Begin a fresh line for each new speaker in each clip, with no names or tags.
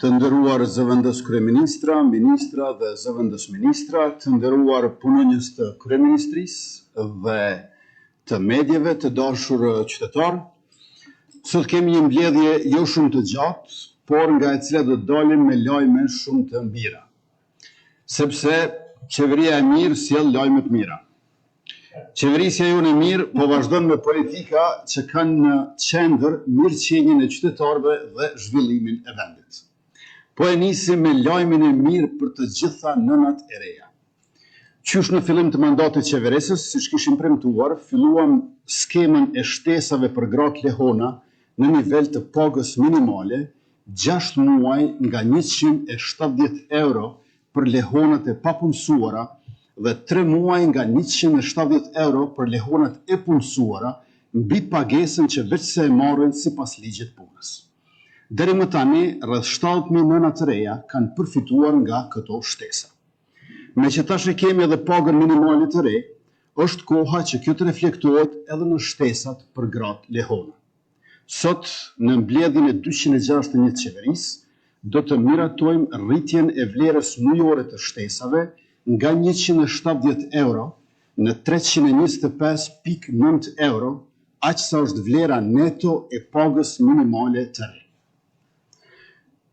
Të nderuar zëvendës kryeministra, ministra dhe zëvendës ministra, të nderuar punonjës të kryeministrisë dhe të medjeve, të dashur qytetarë. Sot kemi një mbledhje jo shumë të gjatë, por nga e cila do të dalim me lajme shumë të mbira. Sepse qeveria e mirë sjell lajme të mira. Qeverisja jonë e mirë po vazhdon me politika që kanë në qendër mirëqenien e qytetarëve dhe zhvillimin e vendit. Po e nisim me lajmin e mirë për të gjitha nënat e reja. Qysh në fillim të mandatit qeverisës, siç kishim premtuar, filluam skemën e shtesave për gratë lehona në nivel të pagës minimale, 6 muaj nga 170 euro për lehonat e papunësuara dhe 3 muaj nga 170 euro për lehonat e punësuara, mbi pagesën që veç se e marrin sipas ligjit punës. Deri më tani, rreth 70.000 nëna të reja kanë përfituar nga këto shtesa. Me që tash e kemi edhe pagën minimale të re, është koha që kjo të reflektohet edhe në shtesat për gratë lehona. Sot, në mbledhjen e 261 qeverisë, do të miratojmë rritjen e vlerës mujore të shtesave nga 170 euro në 325.9 euro, aq sa është vlera neto e pagës minimale të re.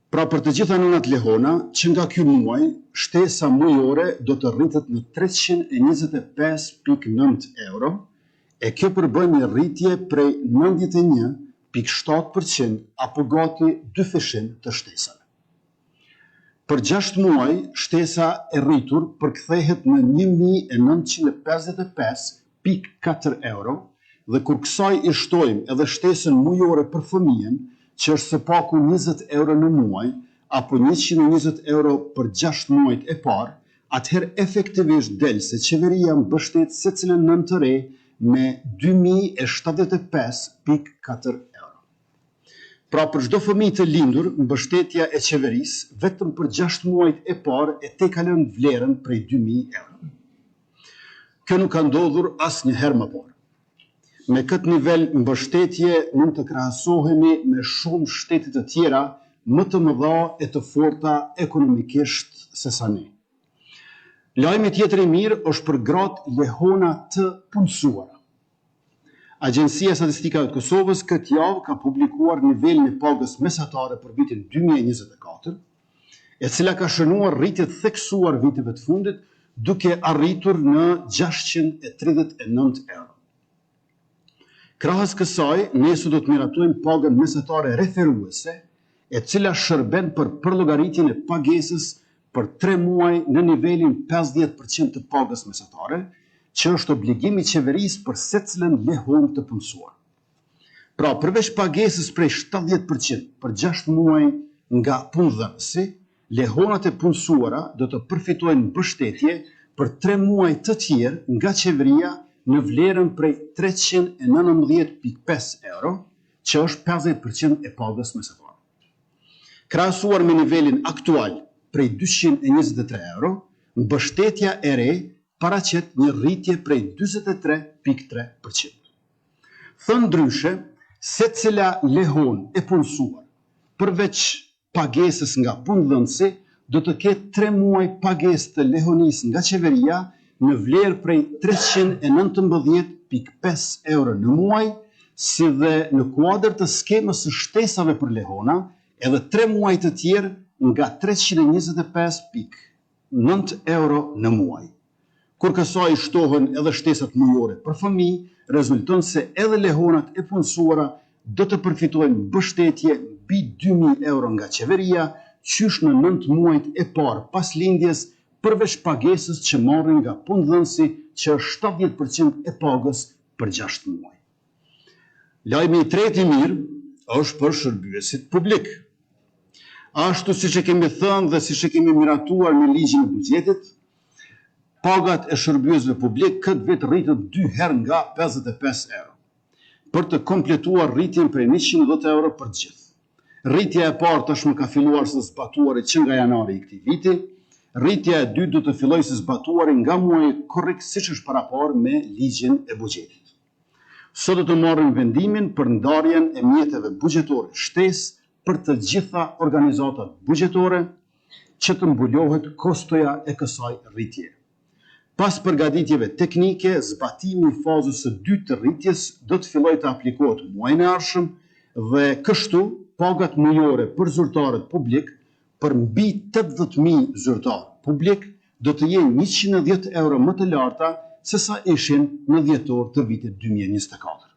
Pra për të gjitha nënat lehona, që nga ky muaj, shtesa mujore do të rritet në 325.9 euro, e kjo përbën një rritje prej 91.7% apo gati 2% të shtesave. Për 6 muaj, shtesa e rritur përkthehet në 1.955.4 euro dhe kur kësaj i shtojmë edhe shtesën mujore për fëmijën, që është së paku 20 euro në muaj, apo 120 euro për 6 muajt e parë, atëherë efektivisht del se qeveria mbështet secilën nën të re me 2.075.4 euro. Pra për çdo fëmijë të lindur, mbështetja e qeverisë vetëm për 6 muajt e parë e tekalon vlerën prej 2.000 euro. Kjo nuk ka ndodhur asnjëherë më parë. Me këtë nivel mbështetje mund të krahasohemi me shumë shtete të tjera më të mëdha e të forta ekonomikisht se sa ne. Lajmi tjetër i mirë është për gratë lehona të punësuara. Agjencia Statistikave të Kosovës këtë javë ka publikuar nivelin e pagës mesatare për vitin 2024, e cila ka shënuar rritje të theksuar viteve të fundit, duke arritur në 639 euro. Krahas kësaj, ne sot do të miratojmë pagën mesatare referuese, e cila shërben për përllogaritjen e pagesës për 3 muaj në nivelin 50% të pagës mesatare, që është obligimi i qeverisë për secilën lehon të punësuar. Pra, përveç pagesës prej 70% për 6 muaj nga punëdhënësi, lehonat e punësuara do të përfitojnë mbështetje për 3 muaj të tjerë nga qeveria në vlerën prej 319.5 euro, që është 50% e pagës mesatare. Krahasuar me nivelin aktual prej 223 euro, mbështetja e re paraqet një rritje prej 43.3%. Thënë ndryshe, secila lehon e punësuar, përveç pagesës nga punëdhënësi, do të ketë 3 muaj pagesë të lehonisë nga qeveria në vlerë prej 319.5 euro në muaj, si dhe në kuadër të skemës së shtesave për lehona, edhe 3 muaj të tjerë nga 325.9 euro në muaj. Kur kësaj shtohen edhe shtesat mujore për fëmijë, rezulton se edhe lehonat e punësuara do të përfitojnë mbështetje mbi 2.000 euro nga qeveria, qysh në 9 muajt e parë pas lindjes, përveç pagesës që marrin nga punëdhënësi, që është 70% e pagës për 6 muaj. Lajmi i tretë i mirë është për shërbyesit publik. Ashtu siç e kemi thënë dhe siç e kemi miratuar në ligjin e buxhetit, pagat e shërbyesve publik këtë vit rritet 2 herë nga 55 euro, për të kompletuar rritjen prej 110 euro për gjithë. Rritja e parë tashmë ka filluar së zbatuari që nga janari i këtij viti, rritja e dytë do të fillojë së zbatuari nga muaji korrekt siç është paraqur me ligjin e buxhetit. Sot do të marrim vendimin për ndarjen e mjeteve buxhetore shtesë për të gjitha organizatat buxhetore që të mbulohet kostoja e kësaj rritje. Pas përgatitjeve teknike, zbatimi i fazës së dytë të rritjes do të fillojë të aplikohet muajin e ardhshëm dhe kështu pagat mujore për zyrtarët publik për mbi 80.000 zyrtar publik do të jenë 110 euro më të larta se sa ishin në dhjetor të vitit 2024.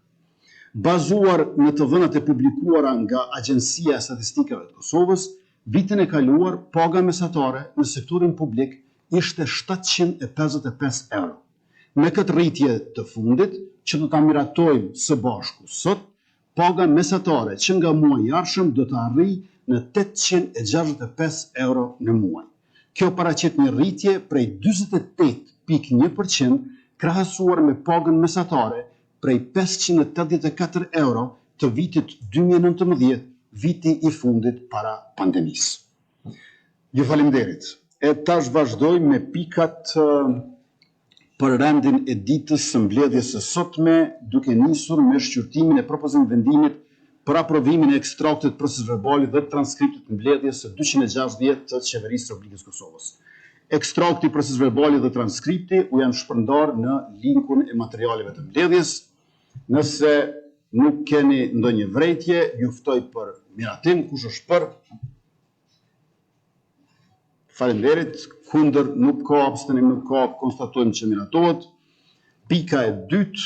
Bazuar në të dhënat e publikuara nga Agjencia e Statistikave të Kosovës, vitin e kaluar paga mesatare në sektorin publik ishte 755 euro. Me këtë rritje të fundit, që do ta miratojmë së bashku sot, paga mesatare që nga muaji i ardhshëm do të arrijë në 865 euro në muaj. Kjo paraqet një rritje prej 48.1% krahasuar me pagën mesatare prej 584 euro të vitit 2019, viti i fundit para pandemisë. Ju faleminderit. E tash vazhdoj me pikat për rendin e ditës së mbledhjes së sotme, duke nisur me shqyrtimin e propozimit vendimit për aprovimin e ekstraktit procesverbalit dhe transkriptit të mbledhjes së 260 të Qeverisë Republikës Kosovës. Ekstrakti, procesverbali dhe transkripti u janë shpërndar në linkun e materialeve të mbledhjes. Nëse nuk keni ndonjë vrejtje, ju ftoj për miratim, kush është për? Faleminderit, kundër nuk ka, abstenim nuk ka, konstatojmë që miratohet. Pika e dytë,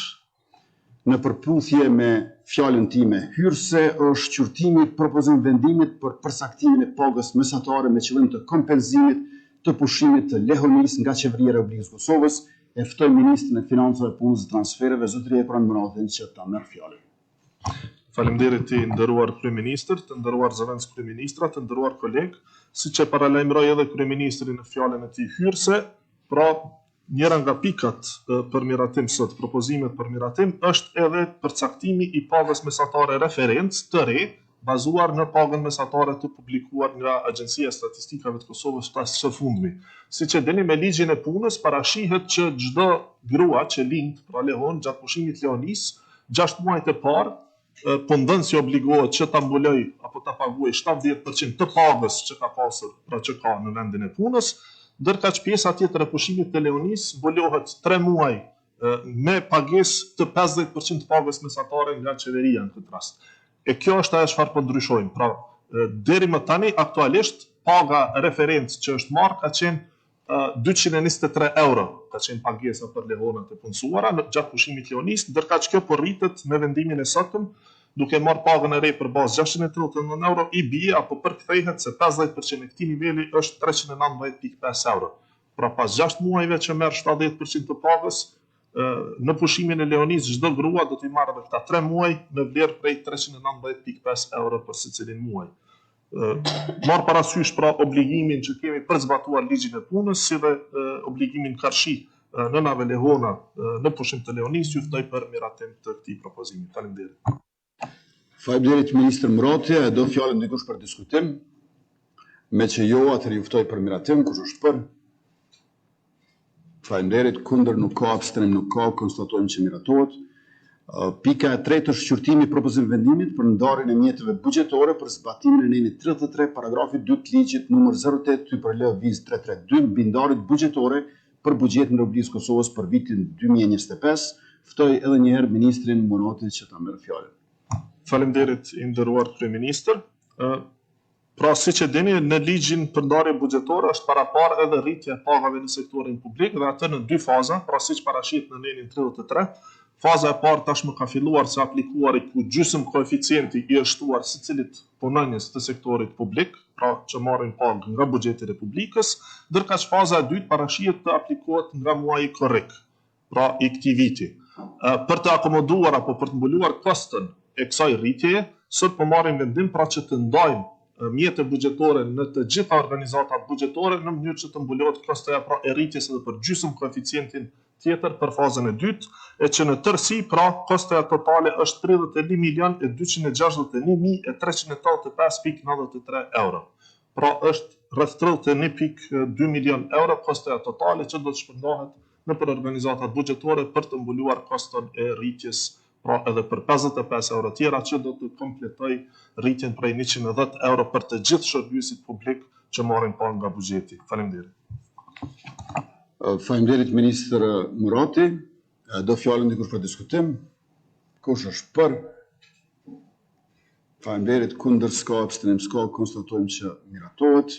në përputhje me fjalën time hyrëse, është shqyrtimi i propozimit vendimit për përsaktimin e pagës mesatare me qëllim të kompenzimit të pushimit të lehonisë nga Qeveria e Republikës Kosovës. E ftoj Ministrin e Financave, Punës dhe Transfereve, zotëria Ekran Munatin, që ta merr fjalën.
Faleminderit të nderuar kryeministër, të nderuar zëvendës kryeministra, të nderuar kolegë, siç e paralajmëroi edhe kryeministri në fjalën e tij hyrëse, pra njëra nga pikat për miratim sot, propozimet për miratim, është edhe përcaktimi i pagës mesatare referencë të re, bazuar në pagën mesatare të publikuar nga Agjencia e Statistikave të Kosovës pas së fundmi. Siç e dini, me ligjin e punës parashihet që çdo grua që lind, pra lehon gjatë pushimit lehonisë, 6 muajt e parë punëdhënësi obligohet që ta mbuloj apo ta paguajë 70% të pagës që ka pasur, pra që ka në vendin e punës, ndërkaq pjesa tjetër e pushimit të lehonisë mbulohet 3 muaj me pagesë të 50% të pagës mesatare nga qeveria në këtë rast. E kjo është ajo çfarë po ndryshojmë. Pra, deri më tani aktualisht paga referencë që është marrë ka qenë 223 euro, ka qenë pagesa për lehonat e punësuara gjatë pushimit lehonisë, ndërkaq kjo po rritet me vendimin e sotëm, duke marrë pagën e re për bazë 639 euro, i bie apo përkthehet se 50% e këtij niveli është 319.5 euro. Pra pas 6 muajve që merr 70% të pagës, në pushimin e lehonisë çdo grua do t'i marrë edhe këta 3 muaj në vlerë prej 319.5 euro për secilin muaj. Marr parasysh pra obligimin që kemi për zbatuar ligjin e punës, si dhe obligimin karshi nënave lehona në pushim të lehonisë, ju ftoj për miratim të këtij propozimi. Faleminderit.
Faleminderit Ministër Murati, e do fjalën dikush për diskutim? Me që jo, atëherë ju ftoj për miratim, kush është për? Faleminderit, kundër nuk ka, abstenim nuk ka, konstatojmë që miratohet. Pika e tretë është shqyrtimi i propozimit vendimit për ndarjen e mjeteve buxhetore për zbatimin e nenit 33 paragrafi 2 të ligjit numër 08-332 mbi ndarjet buxhetore për buxhetin e Republikës Kosovës për vitin 2025. Ftoj edhe një herë ministrin Munatin që ta merr fjalën.
Faleminderit i nderuar kryeministër. Pra, siç e dini, në ligjin për ndarje buxhetore është paraparë edhe rritja e pagave në sektorin publik dhe atë në 2 faza, pra siç parashihet në nenin 33. Faza e parë tashmë ka filluar se aplikuari ku gjysmë koeficienti i është shtuar secilit punonjës të sektorit publik, pra që marrin pagë nga buxheti i Republikës, ndërkaq faza e dytë parashihet të aplikohet nga muaji korrik, pra i këtij viti. Për të akomoduar apo për të mbuluar kostën e kësaj rritjeje, sot po marrim vendim pra që të ndajmë mjete buxhetore në të gjitha organizatat buxhetore në mënyrë që të mbulohet kostoja pra e rritjes edhe për gjysmë koeficientin tjetër për fazën e dytë, e që në tërësi pra kostoja totale është 31.261.385.93 euro. Pra është rreth 31.2 milion euro kostoja totale që do të shpërndahet në për organizatat buxhetore për të mbuluar koston e rritjes pra edhe për 55 euro tjera që do të kompletoj rritjen prej 110 euro për të gjithë shërbysit publik që marrin pagë nga buxheti. Faleminderit.
Faleminderit Ministër Murati. Do fjalën dikush për diskutim? Kush është për? Faleminderit, kundër, s'ka, abstenim s'ka, konstatojmë që miratohet.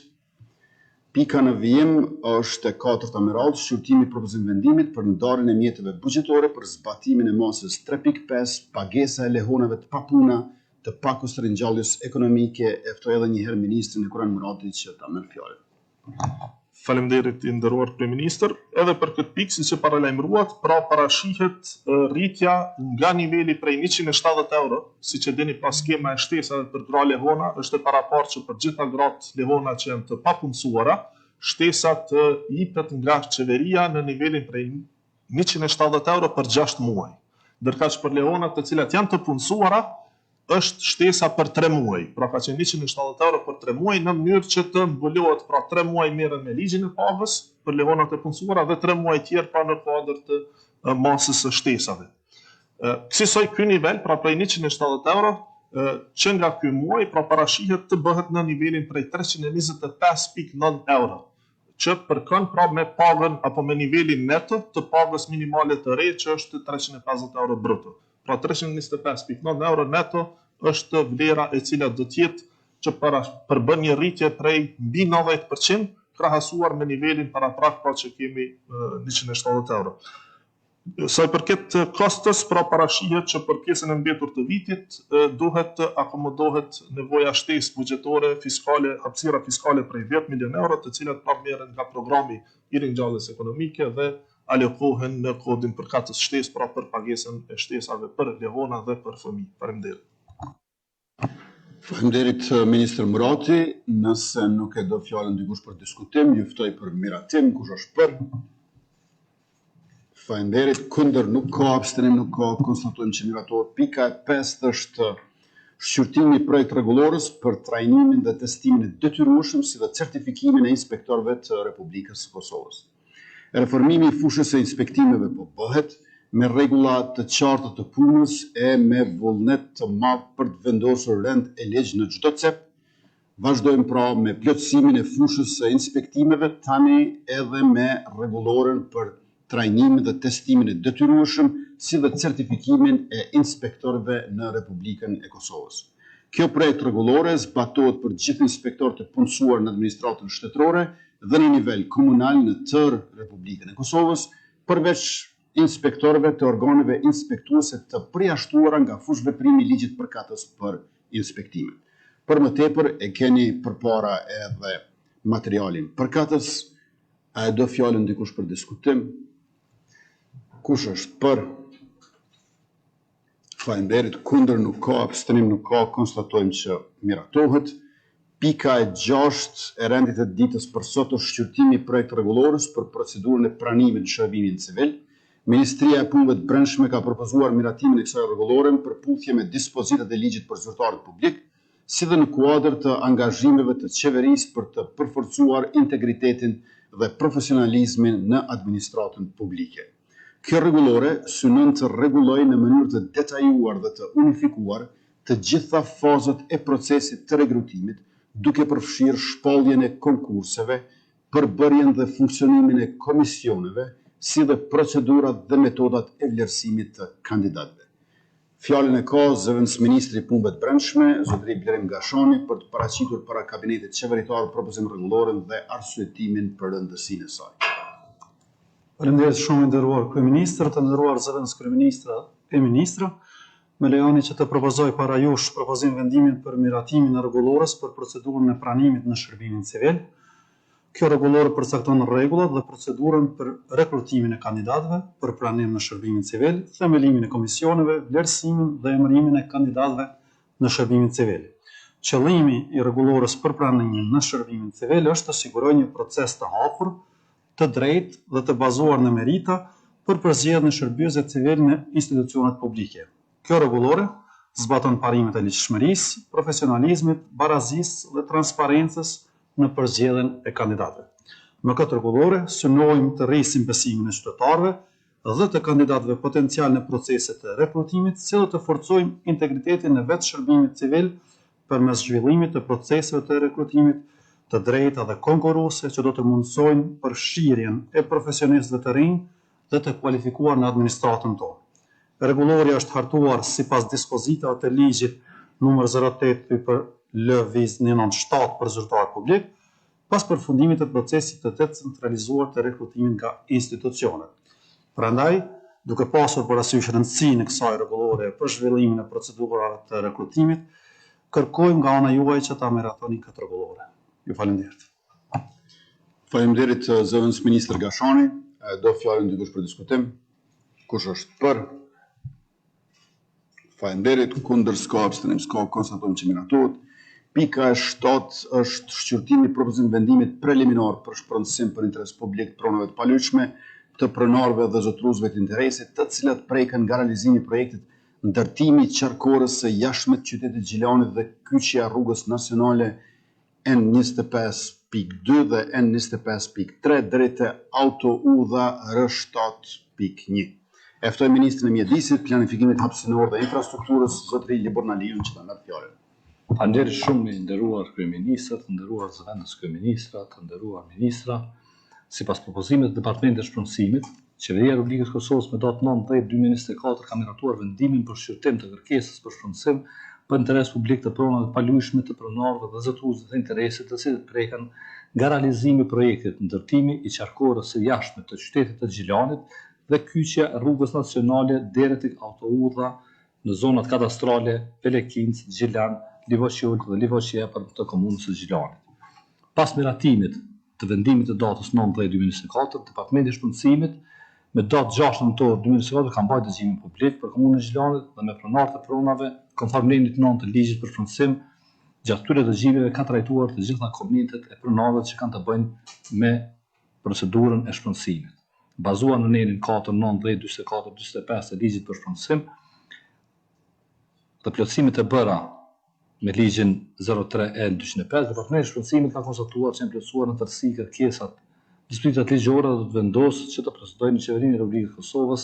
Pika në vijim është e 4-ta me radhë, shqyrtimi i propozim vendimit për ndarjen e mjeteve buxhetore për zbatimin e masës 3.5, pagesa e lehonave të papuna të pakos të ringjalljes ekonomike. E ftoj edhe një herë ministrin e Kur'an Murati që ta merr fjalën.
Faleminderit i nderuar kryeministër. Edhe për këtë pikë, siç e paralajmëruat, pra parashihet rritja nga niveli prej 170 euro, siç e dini pas skema e shtesave për gra lehona, është e paraparë që për gjitha gratë lehona që janë të papunësuara, shtesat jipet nga qeveria në nivelin prej 170 euro për 6 muaj. Ndërkaq për lehonat të cilat janë të punësuara, është shtesa për 3 muaj, pra ka qenë 170 euro për 3 muaj, në mënyrë që të mbulohet, pra 3 muaj merren me ligjin e pagës për lehonat e punësuara dhe 3 muaj tjerë pa në kuadër të masës së shtesave. Kësaj ky nivel, pra prej 170 euro, që nga ky muaj, pra parashihet të bëhet në nivelin prej 325.9 euro, që përkon pra me pagën apo me nivelin neto të pagës minimale të re, që është 350 euro bruto. Pra 325.9 euro neto është vlera e cila do të jetë që përbën një rritje prej mbi 90% krahasuar me nivelin paraprak, pra që kemi 170 euro. Sa i përket kostos, pra parashihet që për pjesën e mbetur të vitit duhet të akomodohet nevoja shtesë buxhetore fiskale, hapësira fiskale prej 10 milion euro, të cilat pra merren nga programi i ringjalljes ekonomike dhe alokohen në kodin përkatës shtesë, pra për pagesën e shtesave për lehona dhe për fëmijë. Faleminderit.
Faleminderit Ministër Murati. Nëse nuk e do fjalën dikush për diskutim, ju ftoj për miratim. Kush është për? Faleminderit. Kundër nuk ka, abstenim nuk ka, konstatojmë që miratohet. Pika e 5 është shqyrtimi i projekt rregullorës për trajnimin dhe testimin e detyrueshëm si dhe certifikimin e inspektorëve të Republikës së Kosovës. Reformimi i fushës së inspektimeve po bëhet me rregulla të qarta të punës e me vullnet të madh për të vendosur rend e ligj në çdo cep. Vazhdojmë pra me plotësimin e fushës së inspektimeve, tani edhe me rregullorën për trajnimin dhe testimin e detyrueshëm si dhe certifikimin e inspektorëve në Republikën e Kosovës. Kjo projekt rregullore zbatohet për gjithë inspektorët e punësuar në administratën shtetërore dhe në nivel komunal në tërë Republikën e Kosovës, përveç inspektorëve të organeve inspektuese të përjashtuara nga fushveprimi i ligjit përkatës për inspektime. Për më tepër e keni përpara edhe materialin përkatës. A e do fjalën dikush për diskutim? Kush është për? Faleminderit. Kundër nuk ka, abstenim nuk ka, konstatojmë që miratohet. Pika e 6 e rendit të ditës për sot është shqyrtimi i projekt rregullorës për procedurën e pranimit në shërbimin civil. Ministria e Punëve të Brendshme ka propozuar miratimin e kësaj rregullore në përputhje me dispozitat e ligjit për zyrtarët publik, si dhe në kuadër të angazhimeve të qeverisë për të përforcuar integritetin dhe profesionalizmin në administratën publike. Kjo rregullore synon të rregullojë në mënyrë të detajuar dhe të unifikuar të gjitha fazat e procesit të rekrutimit, duke përfshirë shpalljen e konkurseve, përbërjen dhe funksionimin e komisioneve, si dhe procedurat dhe metodat e vlerësimit të kandidatëve. Fjalën e ka zëvendës ministri i Punëve të Brendshme, zotëri Blerim Gashani, për të paraqitur para kabinetit qeveritar propozim rregulloren dhe arsyetimin për rëndësinë e saj.
Faleminderit shumë nderuar kryeministër, të nderuar zëvendës kryeministra e ministra. Me lejoni që të propozoj para jush propozim vendimin për miratimin e rregullorës për procedurën e pranimit në shërbimin civil. Kjo rregullore përcakton rregullat dhe procedurën për rekrutimin e kandidatëve për pranim në shërbimin civil, themelimin e komisioneve, vlerësimin dhe emërimin e kandidatëve në shërbimin civil. Qëllimi i rregullorës për pranimin në shërbimin civil është të sigurojë një proces të hapur, të drejtë dhe të bazuar në merita për përzgjedhjen e shërbësve civil në institucionet publike. Kjo rregullore zbaton parimet e ligjshmërisë, profesionalizmit, barazisë dhe transparencës në përzgjedhjen e kandidatëve. Me këtë rregullore synojmë të rrisim besimin e qytetarëve dhe të kandidatëve potencial në proceset të rekrutimit, si dhe të forcojmë integritetin e vetë shërbimit civil përmes zhvillimit të proceseve të rekrutimit të drejta dhe konkurruese që do të mundsojnë përfshirjen e profesionistëve të rinj dhe të kualifikuar në administratën tonë. Rregulloria është hartuar sipas dispozitave të ligjit numër 08 për L-97 për zyrtar publik, pas përfundimit të procesit të decentralizuar të rekrutimit nga institucionet. Prandaj, duke pasur parasysh rëndësinë e kësaj rregullore për zhvillimin e procedurave të rekrutimit, kërkojmë nga ana juaj që ta meratoni këtë rregullore. Ju falenderit.
Faleminderit zëvendës ministër Gashani. Do fjalën dikush për diskutim. Kush është për? Faleminderit. Kundër s'ka, abstenim s'ka, konstatojmë që miratohet. Pika e 7 është shqyrtimi i propozimit vendimit preliminar për shpronësim për interes publik të pronave të palyshme të pronarëve dhe zotëruesve të interesit, të cilat preken nga realizimi i projektit ndërtimi qarkores së jashtme të qytetit Gjilanit dhe kyçja rrugës nacionale N25.2 dhe N25.3 drejt te autoudha R7.1. E ftoj ministrin e mjedisit, planifikimit hapësinor dhe infrastrukturës, zotëri Libor Naliun që ta merr fjalën.
Faleminderit shumë i nderuar kryeministër, të nderuar zëvendës kryeministra, të nderuar ministra. Sipas propozimit të Departamentit të Shpronësimit, Qeveria e Republikës Kosovës me datë 9/2024 ka miratuar vendimin për shqyrtim të kërkesës për shpronësim për interes publik të pronave të palyshme të pronarëve dhe zotëruesve të interesit, të cilët preken nga realizimi i projektit ndërtimi i qarkores së jashtme të qytetit të Gjilanit dhe kyçja e rrugës nacionale deri tek autoudha në zonat kadastrale Pelekinc, Gjilan, Livoqjul dhe Livoqjepër të komunës së Gjilanit. Pas miratimit të vendimit të datës 9/2024, Departamenti i Shpronësimit me datë 6 nëntor 2024 ka mbajtur dëgjimin publik për komunën e Gjilanit dhe me pronarët e pronave konform nenit 9 të ligjit për shpronësim. Gjatë këtyre dëgjimeve ka trajtuar të gjitha komentet e pronarëve që kanë të bëjnë me procedurën e shpronësimit. Bazuar në nenin 4, 9, 10, 24, 45 të ligjit për shpronësim dhe plotësimet e bëra me ligjin 03/205, Departamenti i Shpronësimit ka konstatuar që janë plotësuar në tërësi kërkesat dispozitat ligjore dhe të vendosë që të procedojnë në Qeverinë e Republikës Kosovës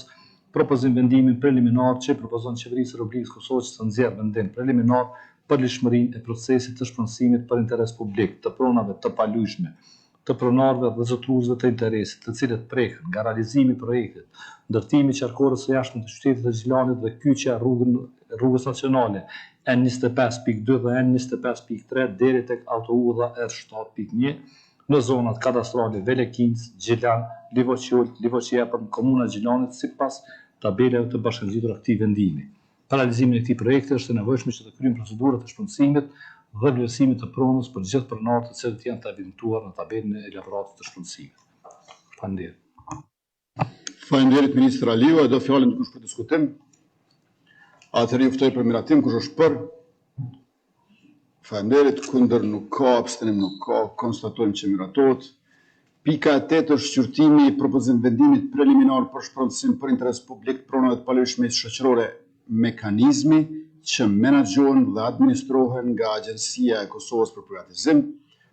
propozim vendimin preliminar që propozon Qeverisë së Republikës Kosovës që të nxjerrë vendim preliminar për lishmërinë e procesit të shpronësimit për interes publik të pronave të palyshme të pronarëve dhe zotëruesve të interesit, të cilët preken nga realizimi i projektit ndërtimi i qarkores së jashtme të qytetit të Gjilanit dhe kyçja rrugës nacionale N25.2 dhe N25.3 deri tek autoudha R7.1 në zonat kadastrale Velekinc, Gjilan, Livoqjul, Livoqjepër, komuna Gjilanit sipas tabelave të bashkangjitura këtij vendimi. Për realizimin e këtij projekti është e nevojshme që të kryejmë procedurat e shpronësimit dhe vlerësimit të pronës për gjithë pronarët të cilët janë të evidentuar në tabelën e elaboratit të shpronësimit. Faleminderit.
Faleminderit ministër Aliu, do fjalën dikush për diskutim. Atëherë ju ftoj për miratim, kush është për? Faleminderit, kundër nuk ka, abstenim nuk ka, konstatojmë që miratohet. Pika e 8 është shqyrtimi i propozim vendimit preliminar për shpronësim për interes publik të pronave të palyshme shoqërore mekanizmi që menaxhohen dhe administrohen nga Agjencia e Kosovës për Privatizim,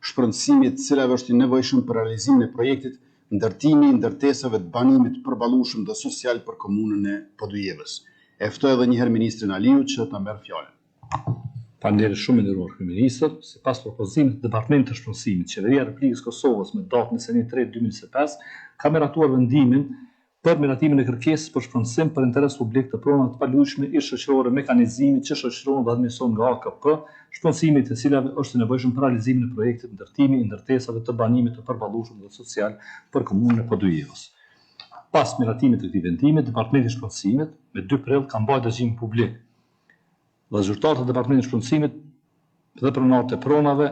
shpronësimi i cilave është i nevojshëm për realizimin e projektit ndërtimi i ndërtesave të banimit të përballueshëm dhe social për komunën e Podujevës. E ftoj edhe një herë ministrin Aliu që ta merr fjalën.
Faleminderit shumë i nderuar kryeministër. Sipas propozimit të Departamentit të Shpronësimit, Qeveria e Republikës Kosovës me datën 23/2025 ka miratuar vendimin për miratimin e kërkesës për shpronësim për interes publik të pronave të palyshme ish shoqërore mekanizimit që shoqërohen dhe administrohen nga AKP, shpronësimi të cilave është i nevojshëm për realizimin e projektit ndërtimi i ndërtesave të banimit të përballueshëm dhe social për komunën e Podujevës. Pas miratimit të këtij vendimi, Departamenti i Shpronësimit me 2 prill ka mbajtur dëgjim publik. Dhe zyrtarët e Departamentit të Shpronësimit dhe pronarët e pronave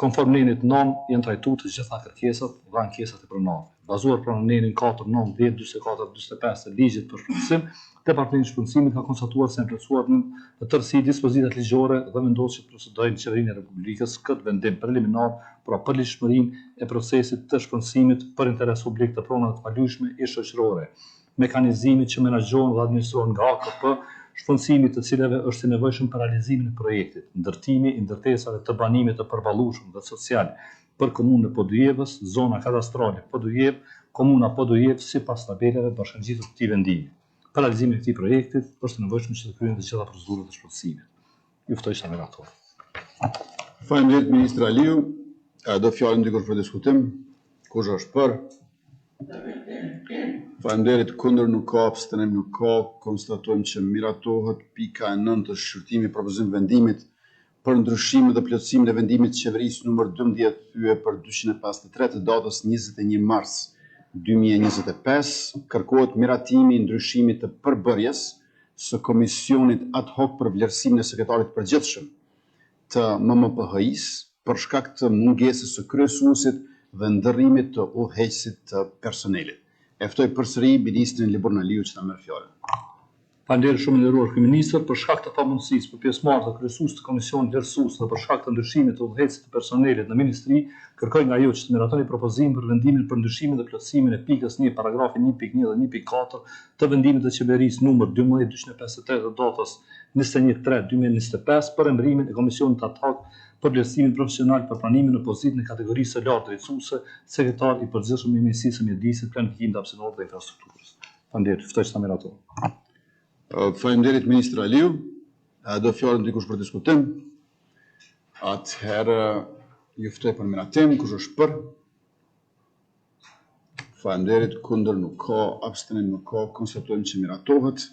konform nenit 9 janë trajtuar të gjitha kërkesat dhe ankesat e pronarëve. Bazuar pranë nenin 4, 9, 10, 24, 45 të ligjit për shpronësim, Departamenti i Shpronësimit ka konstatuar se janë plotësuar në tërësi dispozitat ligjore dhe vendos që procedojnë në Qeverinë e Republikës këtë vendim preliminar për lishmërinë e procesit të shpronësimit për interes publik të pronave të palyshme ish shoqërore, mekanizimit që menaxhohen dhe administrohen nga AKP, shpronësimit të cilave është i nevojshëm për realizimin e projektit, ndërtimi i ndërtesave të banimit të përballueshëm dhe social për komunën e Podujevës, zona kadastrale Podujev, Komuna Podujev sipas tabelave bashkangjitur të këtij vendimi. Për realizimin e këtij projekti është nevojshme që të kryhen të gjitha procedurat e shpërtësimit. Ju ftoj sa mirator.
Faleminderit ministra Aliu. Do fjalën dikush për diskutim. Kush është për? Faleminderit, kundër nuk ka, abstenim nuk ka. Konstatojmë që miratohet pika 9 është shqyrtimi i propozimit vendimit për ndryshimin dhe plotësimin e vendimit të qeverisë numër 12 hye për 253 të datës 21 mars 2025, kërkohet miratimi i ndryshimit të përbërjes së Komisionit ad hoc për vlerësimin e sekretarit përgjithshëm të MMPHI-s për shkak të mungesës së kryesuesit dhe ndërrimit të udhëheqësit të personelit. E ftoj përsëri ministrin Liburn Aliu që ta merr fjalën.
Faleminderit shumë nderuar kryeministër, për shkak të pamundësisë për pjesëmarrje të kryesuesit të Komisionit Vlerësues dhe për shkak të ndryshimit të udhëheqësit të personelit në ministri, kërkoj nga ju që të miratoni propozim për vendimin për ndryshimin dhe plotësimin e pikës 1 paragrafi 1.1 dhe 1.4 të vendimit të qeverisë numër 12253 të datës 21/3/2025 për emërimin e Komisionit ad hoc për vlerësimin profesional për pranimin në pozitën e kategorisë së lartë drejtuese, sekretar i përgjithshëm i Ministrisë së Mjedisit, Planifikimit Hapësinor dhe Infrastrukturës. Faleminderit, ftoj sa mirator.
Faleminderit ministra Aliu. Do fjalën dikush për diskutim. Atëherë ju ftoj për miratim, kush është për? Faleminderit, kundër nuk ka, abstenim nuk ka, konstatojmë që miratohet.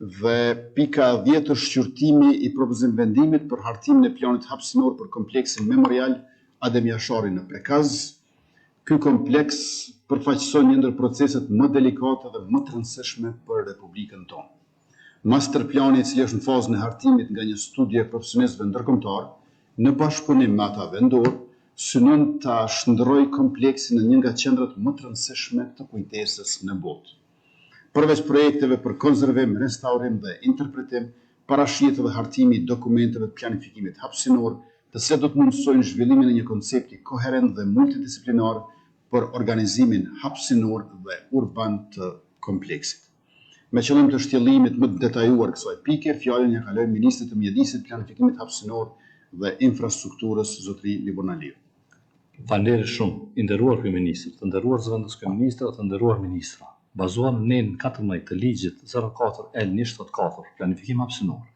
Dhe pika 10 është shqyrtimi i propozim vendimit për hartimin e planit hapësinor për kompleksin memorial Adem Jashari në Prekaz. Ky kompleks përfaqëson një ndër proceset më delikate dhe më të rëndësishme për Republikën tonë. Masterplani i cili është në fazën e hartimit nga një studie profesionistëve ndërkombëtar, në bashkëpunim me ata vendor, synon ta shndërrojë kompleksin në një nga qendrat më të rëndësishme të kujtesës në botë. Përveç projekteve për konservim, restaurim dhe interpretim, parashihet edhe hartimi i dokumenteve të planifikimit hapësinor, të cilat do të mundsojnë zhvillimin e një koncepti koherent dhe multidisiplinar për organizimin hapësinor dhe urban të kompleksit. Me qëllim të shtjellimit më të detajuar kësaj pike, fjalën ja kaloj ministrit të Mjedisit, Planifikimit Hapësinor dhe Infrastrukturës, zotëri Liburn Aliu.
Faleminderit shumë, i nderuar kryeministër, të nderuar zëvendës kryeministra, të nderuar ministra. Bazuar në nen 14 të ligjit 04/L174, planifikim hapësinor,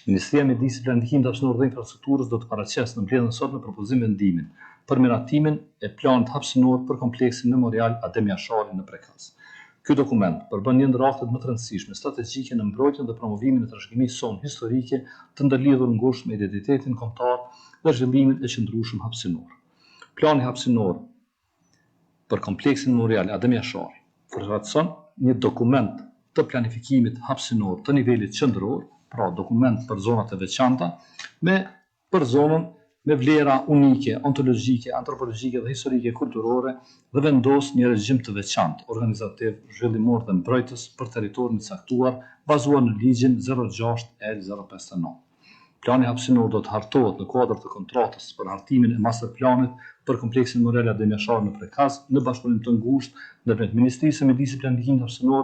Ministria e Mjedisit, Planifikimit Hapësinor dhe Infrastrukturës do të paraqesë në mbledhjen sot në propozim vendimin për miratimin e planit hapësinor për kompleksin memorial Adem Jashari në Prekaz. Ky dokument përbën një ndër aktet më të rëndësishme strategjike në mbrojtjen dhe promovimin e trashëgimisë sonë historike të ndërlidhur ngushtë me identitetin kombëtar dhe zhvillimin e qëndrueshëm hapësinor. Plani hapësinor për kompleksin memorial Adem Jashari përfaqëson një dokument të planifikimit hapësinor të nivelit qendror, pra dokument për zonat e veçanta, për zonën me vlera unike, ontologjike, antropologjike dhe historike kulturore dhe vendos një regjim të veçantë, organizativ, zhvillimor dhe mbrojtës për territorin e caktuar, bazuar në ligjin 06/L059. Plani hapësinor do të hartohet në kuadër të kontratës për hartimin e masterplanit për kompleksin memorial Adem Jashari në Prekaz në bashkëpunim të ngushtë ndërmjet Ministrisë së Mjedisit, Planifikimit Hapësinor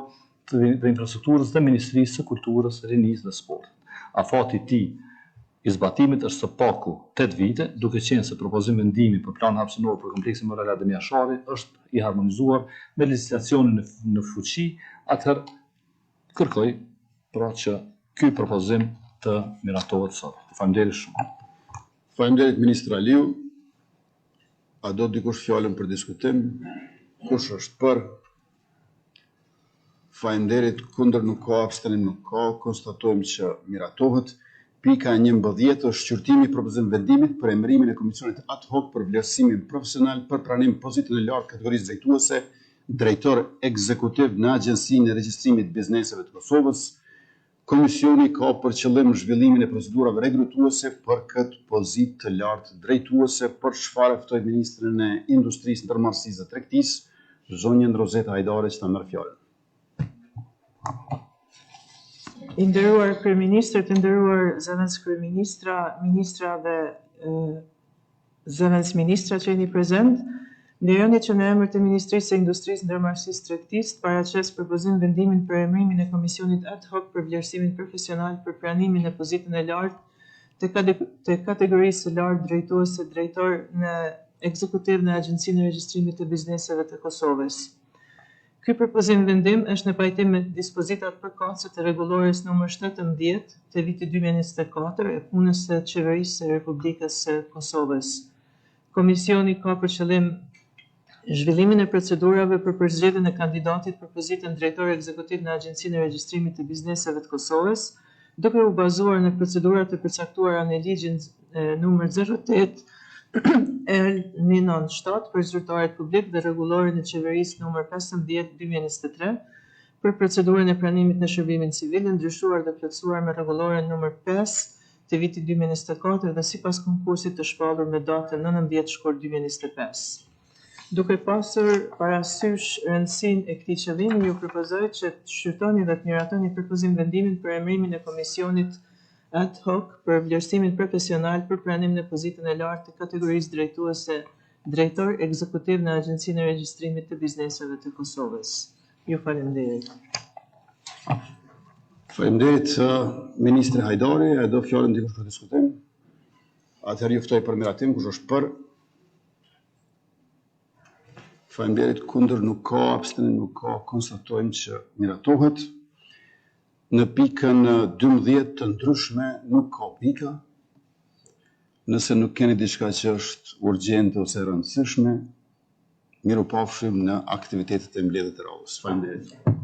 dhe Infrastrukturës dhe Ministrisë së Kulturës, Rinisë dhe Sportit. Afati i tij i zbatimit është së paku 8 vite, duke qenë se propozim vendimi për plan hapësinor për kompleksin memorial Adem Jashari është i harmonizuar me legjislacionin në fuqi, atëherë kërkoj pra që ky propozim të miratohet sot. Faleminderit shumë.
Faleminderit ministra Aliu. A do dikush fjalën për diskutim? Kush është për? Faleminderit, kundër nuk ka, abstenim nuk ka, konstatojmë që miratohet. Pika 11 është shqyrtimi i propozim vendimit për emërimin e Komisionit ad hoc për vlerësimin profesional për pranim pozitën e lartë kategorisë drejtuese, drejtor ekzekutiv në Agjencinë e Regjistrimit të Bizneseve të Kosovës. Komisioni ka për qëllim zhvillimin e procedurave regrutuese për këtë pozitë të lartë drejtuese, për çfarë ftoj ministrin e Industrisë, Ndërmarrësisë dhe Tregtisë, zonjën Rozeta Hajdare, që ta merr fjalën.
I nderuar kryeministër, të nderuar zëvendës kryeministra, ministra dhe zëvendës ministra që jeni prezent, ndëroni që në emër të Ministrisë së Industrisë, Ndërmarrësisë dhe Tregtisë paraqes propozim vendimin për emërimin e Komisionit ad hoc për vlerësimin profesional për pranimin e pozitën e lartë të kategorisë së lartë drejtuese, drejtor në ekzekutiv në Agjencinë e Regjistrimit të Bizneseve të Kosovës. Ky propozim vendim është në pajtim me dispozitat përkatëse të rregullores numër 17 të vitit 2024 e punës së Qeverisë së Republikës së Kosovës. Komisioni ka për qëllim zhvillimin e procedurave për përzgjedhjen e kandidatit për pozitën drejtor ekzekutiv në Agjencinë e Regjistrimit të Bizneseve të Kosovës, duke u bazuar në procedurat e përcaktuara në ligjin numër 08 L197 për zyrtarit publik dhe rregulloren e qeverisë numër 15/2023 për procedurën e pranimit në shërbimin civil, ndryshuar dhe plotësuar me rregulloren numër 5 të vitit 2024 dhe sipas konkursit të shpallur me datën 19 shkurt 2025. Duke pasur parasysh rëndësinë e këtij qëllimi, ju propozoj që të shqyrtoni dhe të miratoni propozim vendimin për emërimin e komisionit ad hoc për vlerësimin profesional për pranim në pozitën e lartë të kategorisë drejtuese drejtor ekzekutiv në Agjencinë e Regjistrimit të Bizneseve të Kosovës. Ju falenderoj.
Faleminderit Ministri Hajdari, e do fjalën dikush për diskutim. Atëherë ju ftoj për miratim, kush është për? Faleminderit, kundër nuk ka, abstenim nuk ka, konstatojmë që miratohet. Në pikën 12 të ndryshme nuk ka pika. Nëse nuk keni diçka që është urgjente ose rëndësishme, miru pafshim në aktivitetet e mbledhjet e radhës. Faleminderit.